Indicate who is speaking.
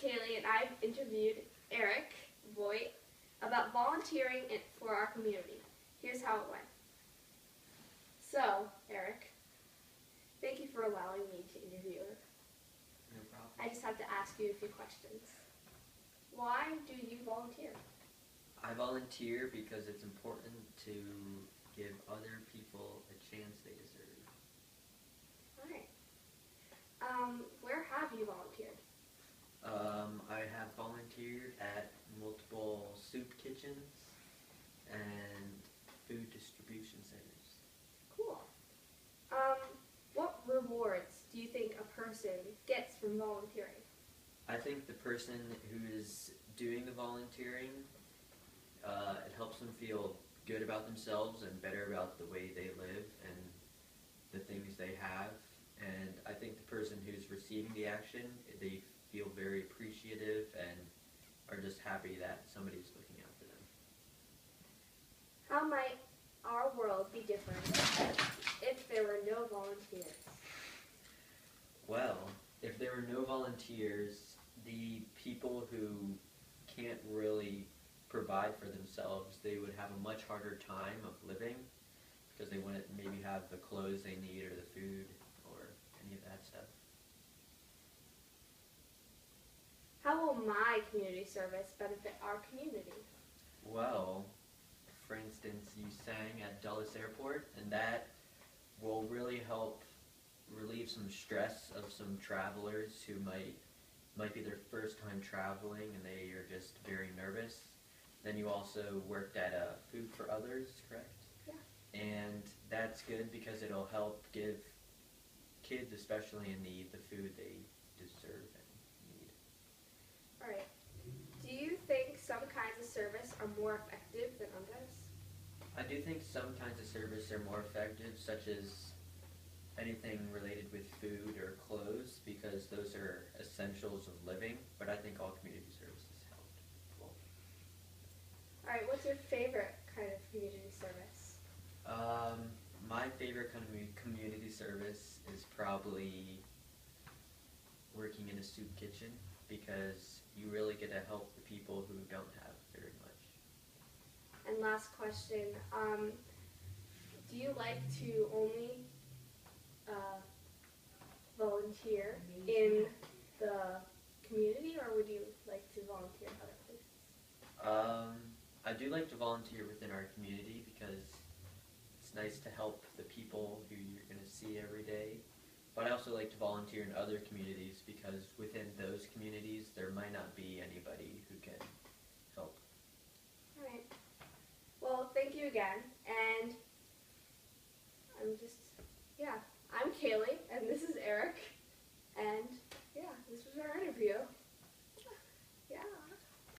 Speaker 1: Kaylee, and I've interviewed Eric Voigt about volunteering for our community. Here's how it went. So, Eric, thank you for allowing me to interview you.
Speaker 2: No problem.
Speaker 1: I just have to ask you a few questions. Why do you volunteer?
Speaker 2: I volunteer because it's important to give other people a chance they deserve.
Speaker 1: All right. Where have you volunteered?
Speaker 2: I have volunteered at multiple soup kitchens and food distribution centers.
Speaker 1: Cool. What rewards do you think a person gets from volunteering?
Speaker 2: I think the person who is doing the volunteering, it helps them feel good about themselves and better about the way they live and the things they have. And I think the person who's receiving the action, they feel very appreciative and are just happy that somebody's looking out for them.
Speaker 1: How might our world be different if there were no volunteers?
Speaker 2: Well, if there were no volunteers, the people who can't really provide for themselves, they would have a much harder time of living because they wouldn't maybe have the clothes they need or the food or any of that stuff.
Speaker 1: How will my community service benefit our community?
Speaker 2: Well, for instance, you sang at Dulles Airport, and that will really help relieve some stress of some travelers who might be their first time traveling and they are just very nervous. Then you also worked at Food for Others, correct?
Speaker 1: Yeah.
Speaker 2: And that's good because it'll help give kids, especially in need, the food they deserve and need.
Speaker 1: All right. Do you think some kinds of service are more effective than others?
Speaker 2: I do think some kinds of service are more effective, such as anything related with food or clothes, because those are essentials of living, but I think all community services help. Well,
Speaker 1: All right. What's your favorite kind of community service?
Speaker 2: my favorite kind of community service is probably working in a soup kitchen, because you really get to help the people who don't have very much.
Speaker 1: And last question, do you like to only volunteer in the community, or would you like to volunteer in other places?
Speaker 2: I do like to volunteer within our community because it's nice to help the people who you're going to see every day. But I also like to volunteer in other communities because within those communities there might not be anybody who can help.
Speaker 1: All right. Well, thank you again.